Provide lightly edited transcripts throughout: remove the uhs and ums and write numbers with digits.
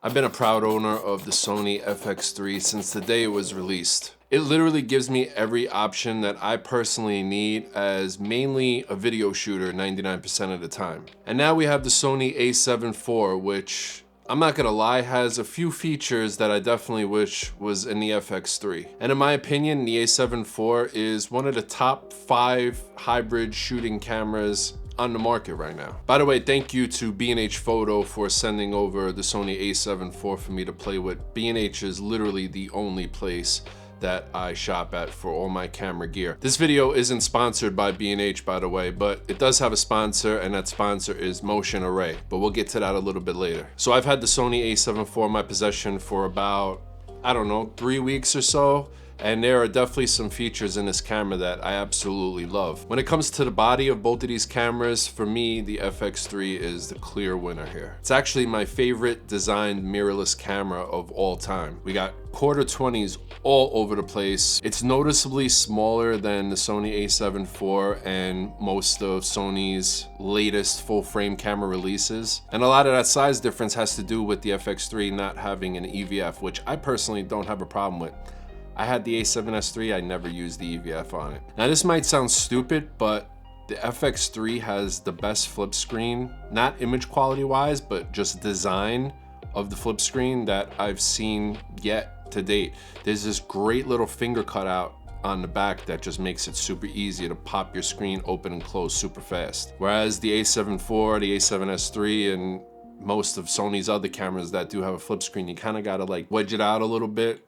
I've been a proud owner of the Sony FX3 since the day it was released. It literally gives me every option that I personally need as mainly a video shooter 99% of the time. And now we have the Sony A7IV, which I'm not gonna lie, has a few features that I definitely wish was in the FX3. And in my opinion, the A7IV is one of the top 5 hybrid shooting cameras on the market right now. By the way, thank you to B&H Photo for sending over the Sony A7IV for me to play with. B&H is literally the only place that I shop at for all my camera gear. This video isn't sponsored by B&H, by the way, but it does have a sponsor, and that sponsor is Motion Array, but we'll get to that a little bit later. So I've had the Sony A7IV in my possession for about, I don't know, 3 weeks or so, and there are definitely some features in this camera that I absolutely love. When it comes to the body of both of these cameras, for me, the FX3 is the clear winner here. It's actually my favorite designed mirrorless camera of all time. We got quarter 20s all over the place. It's noticeably smaller than the Sony A7IV and most of Sony's latest full frame camera releases. And a lot of that size difference has to do with the FX3 not having an EVF, which I personally don't have a problem with. I had the A7S III, I never used the EVF on it. Now this might sound stupid, but the FX3 has the best flip screen, not image quality wise, but just design of the flip screen that I've seen yet to date. There's this great little finger cutout on the back that just makes it super easy to pop your screen open and close super fast. Whereas the A7IV, the A7S III, and most of Sony's other cameras that do have a flip screen, you kind of gotta like wedge it out a little bit.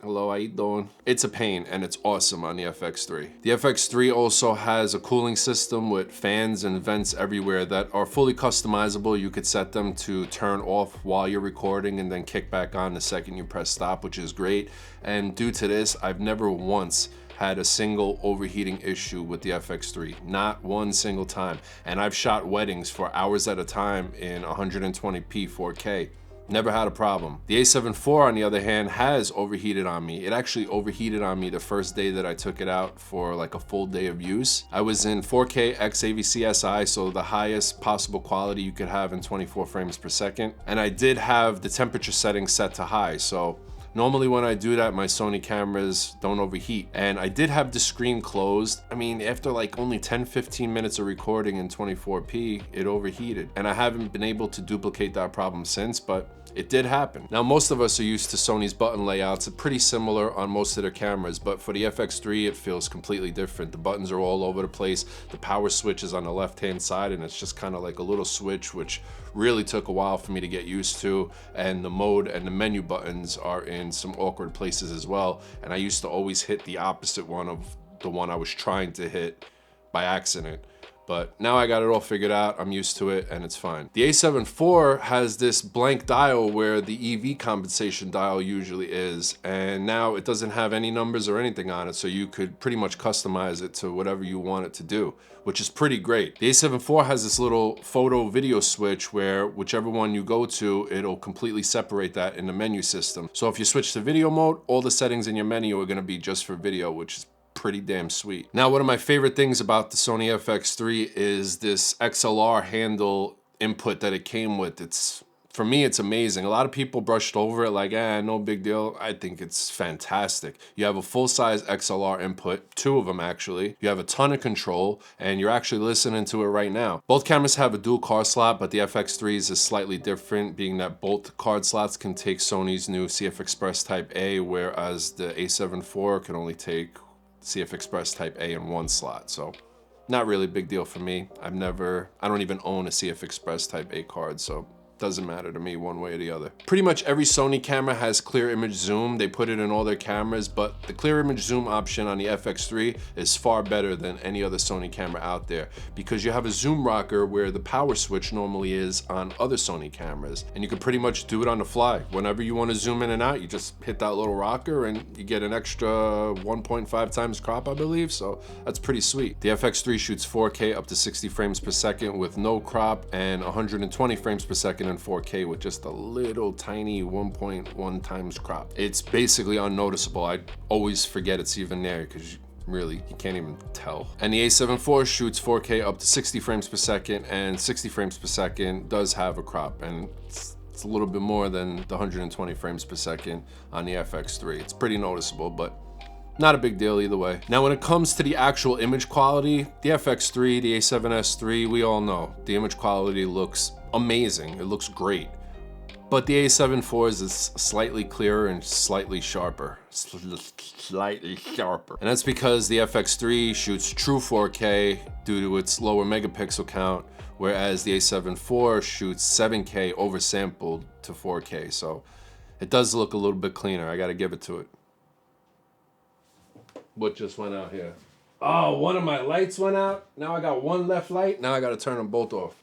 Hello, how you doing? It's a pain, and it's awesome on the FX3. The FX3 also has a cooling system with fans and vents everywhere that are fully customizable. You could set them to turn off while you're recording and then kick back on the second you press stop, which is great. And due to this, I've never once had a single overheating issue with the FX3, not one single time. And I've shot weddings for hours at a time in 120p 4K. Never had a problem. The A7IV, on the other hand, has overheated on me. It actually overheated on me the first day that I took it out for like a full day of use. I was in 4K XAVC-SI, so the highest possible quality you could have in 24 frames per second. And I did have the temperature setting set to high, so normally when I do that, my Sony cameras don't overheat. And I did have the screen closed. I mean, after like only 10-15 minutes of recording in 24p, it overheated. And I haven't been able to duplicate that problem since, but it did happen. Now, most of us are used to Sony's button layouts. It's pretty similar on most of their cameras, but for the FX3, it feels completely different. The buttons are all over the place. The power switch is on the left-hand side, and it's just kind of like a little switch, which really took a while for me to get used to. And the mode and the menu buttons are in some awkward places as well. And I used to always hit the opposite one of the one I was trying to hit by accident. But now I got it all figured out, I'm used to it, and it's fine. The A7IV has this blank dial where the EV compensation dial usually is, and now it doesn't have any numbers or anything on it, so you could pretty much customize it to whatever you want it to do, which is pretty great. The A7IV has this little photo video switch where whichever one you go to, it'll completely separate that in the menu system. So if you switch to video mode, all the settings in your menu are gonna be just for video, which is pretty damn sweet. Now, one of my favorite things about the Sony FX3 is this XLR handle input that it came with. For me, it's amazing. A lot of people brushed over it like, no big deal. I think it's fantastic. You have a full-size XLR input, 2 of them actually. You have a ton of control, and you're actually listening to it right now. Both cameras have a dual card slot, but the FX3's is slightly different, being that both card slots can take Sony's new CF Express Type A, whereas the A7IV can only take CF Express Type A in 1 slot, so not really a big deal for me. I don't even own a CF Express Type A card, so doesn't matter to me one way or the other. Pretty much every Sony camera has clear image zoom. They put it in all their cameras, but the clear image zoom option on the FX3 is far better than any other Sony camera out there because you have a zoom rocker where the power switch normally is on other Sony cameras, and you can pretty much do it on the fly. Whenever you want to zoom in and out, you just hit that little rocker and you get an extra 1.5 times crop, I believe, so that's pretty sweet. The FX3 shoots 4K up to 60 frames per second with no crop and 120 frames per second in 4K with just a little tiny 1.1 times crop. It's basically unnoticeable. I always forget it's even there because really, you can't even tell. And the A7IV shoots 4K up to 60 frames per second, and 60 frames per second does have a crop, and it's It's a little bit more than the 120 frames per second on the FX3. It's pretty noticeable, but not a big deal either way. Now, when it comes to the actual image quality, the FX3, the A7S3, we all know the image quality looks amazing. It looks great. But the A7IV is slightly clearer and slightly sharper. Slightly sharper. And that's because the FX3 shoots true 4K due to its lower megapixel count, whereas the A7IV shoots 7K oversampled to 4K. So it does look a little bit cleaner. I gotta give it to it. What just went out here? Oh, one of my lights went out. Now I got one left light. Now I gotta turn them both off.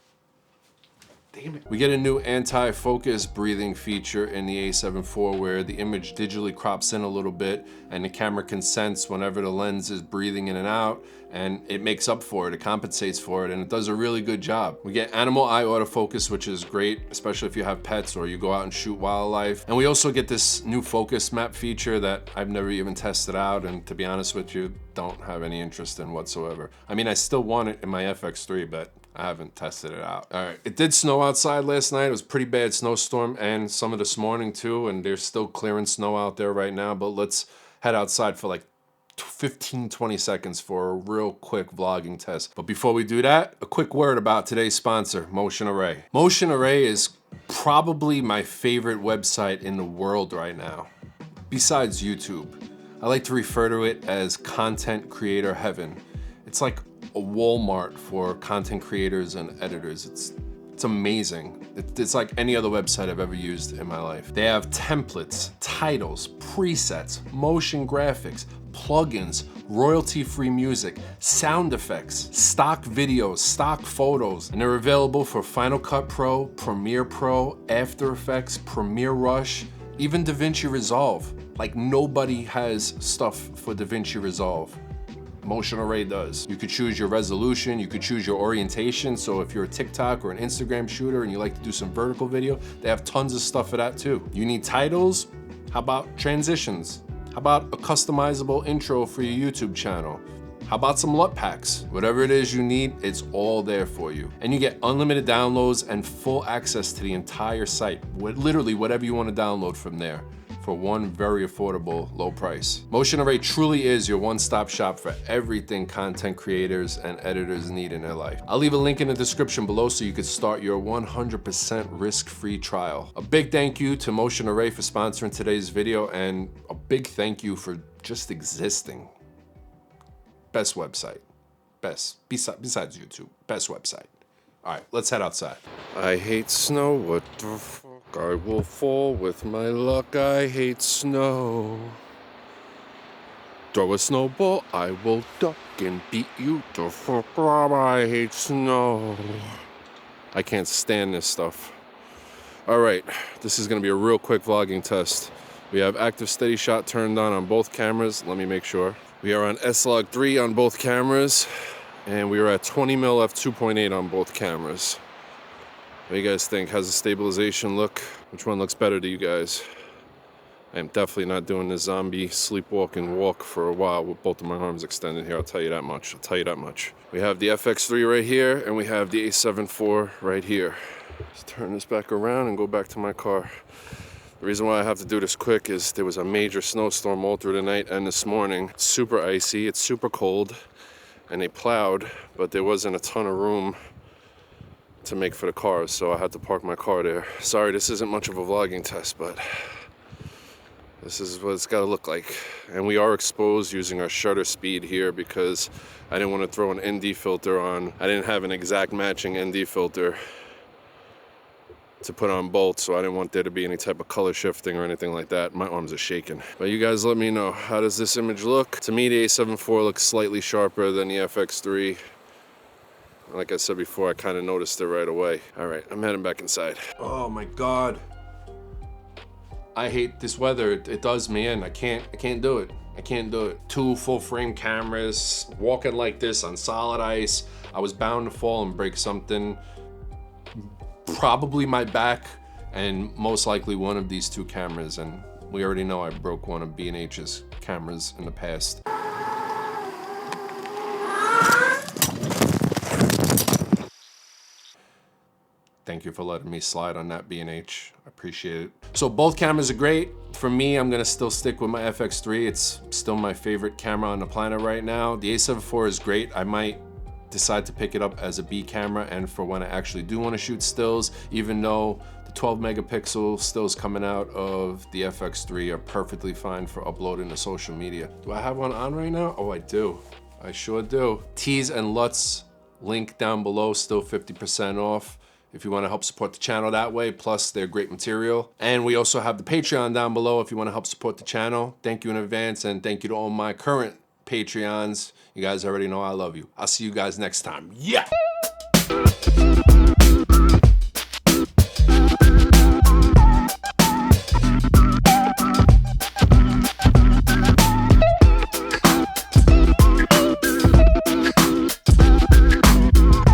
Damn it. We get a new anti-focus breathing feature in the A7IV where the image digitally crops in a little bit and the camera can sense whenever the lens is breathing in and out, and it makes up for it, it compensates for it, and it does a really good job. We get animal eye autofocus, which is great, especially if you have pets or you go out and shoot wildlife. And we also get this new focus map feature that I've never even tested out, and to be honest with you, don't have any interest in whatsoever. I mean, I still want it in my FX3, but I haven't tested it out. All right, it did snow outside last night. It was a pretty bad snowstorm, and some of this morning too, and they're still clearing snow out there right now, but let's head outside for like 15-20 seconds for a real quick vlogging test. But before we do that, a quick word about today's sponsor, Motion Array. Motion Array is probably my favorite website in the world right now, besides YouTube. I like to refer to it as content creator heaven. It's like a Walmart for content creators and editors. It's amazing. It's like any other website I've ever used in my life. They have templates, titles, presets, motion graphics, plugins, royalty-free music, sound effects, stock videos, stock photos, and they're available for Final Cut Pro, Premiere Pro, After Effects, Premiere Rush, even DaVinci Resolve. Like, nobody has stuff for DaVinci Resolve. Motion Array does. You could choose your resolution, you could choose your orientation. So if you're a TikTok or an Instagram shooter and you like to do some vertical video, they have tons of stuff for that too. You need titles? How about transitions? How about a customizable intro for your YouTube channel? How about some LUT packs? Whatever it is you need, it's all there for you. And you get unlimited downloads and full access to the entire site. Literally whatever you want to download from there, for one very affordable low price. Motion Array truly is your one-stop shop for everything content creators and editors need in their life. I'll leave a link in the description below so you can start your 100% risk-free trial. A big thank you to Motion Array for sponsoring today's video, and a big thank you for just existing. Best website. Best, besides YouTube, best website. All right, let's head outside. I hate snow, what the fuck? I will fall with my luck, I hate snow. Throw a snowball, I will duck and beat you the fuck up, I hate snow. I can't stand this stuff. All right, this is gonna be a real quick vlogging test. We have active steady shot turned on both cameras. Let me make sure. We are on S-Log3 on both cameras, and we are at 20mm f2.8 on both cameras. What do you guys think? How's the stabilization look? Which one looks better to you guys? I am definitely not doing the zombie sleepwalking walk for a while with both of my arms extended here, I'll tell you that much. I'll tell you that much. We have the FX3 right here, and we have the A7IV right here. Let's turn this back around and go back to my car. The reason why I have to do this quick is there was a major snowstorm all through the night and this morning. It's super icy, it's super cold, and they plowed, but there wasn't a ton of room to make for the cars, so I had to park my car there. Sorry, this isn't much of a vlogging test, but this is what it's gotta look like. And we are exposed using our shutter speed here because I didn't want to throw an ND filter on. I didn't have an exact matching ND filter to put on both, so I didn't want there to be any type of color shifting or anything like that. My arms are shaking. But you guys let me know, how does this image look? To me, the A7IV looks slightly sharper than the FX3. Like I said before, I kind of noticed it right away. All right, I'm heading back inside. Oh my God. I hate this weather. It does me in. I can't do it. I can't do it. 2 full frame cameras, walking like this on solid ice. I was bound to fall and break something. Probably my back, and most likely one of these 2 cameras. And we already know I broke one of B&H's cameras in the past. Thank you. thank you for letting me slide on that, B&H. I appreciate it. So both cameras are great. For me, I'm gonna still stick with my FX3. It's still my favorite camera on the planet right now. The A7IV is great. I might decide to pick it up as a B camera and for when I actually do want to shoot stills, even though the 12 megapixel stills coming out of the FX3 are perfectly fine for uploading to social media. Do I have one on right now? Oh, I do. I sure do. Tees and Lutz link down below, still 50% off if you want to help support the channel that way, plus they're great material. And we also have the Patreon down below if you want to help support the channel. Thank you in advance, and thank you to all my current Patreons. You guys already know I love you. I'll see you guys next time. Yeah!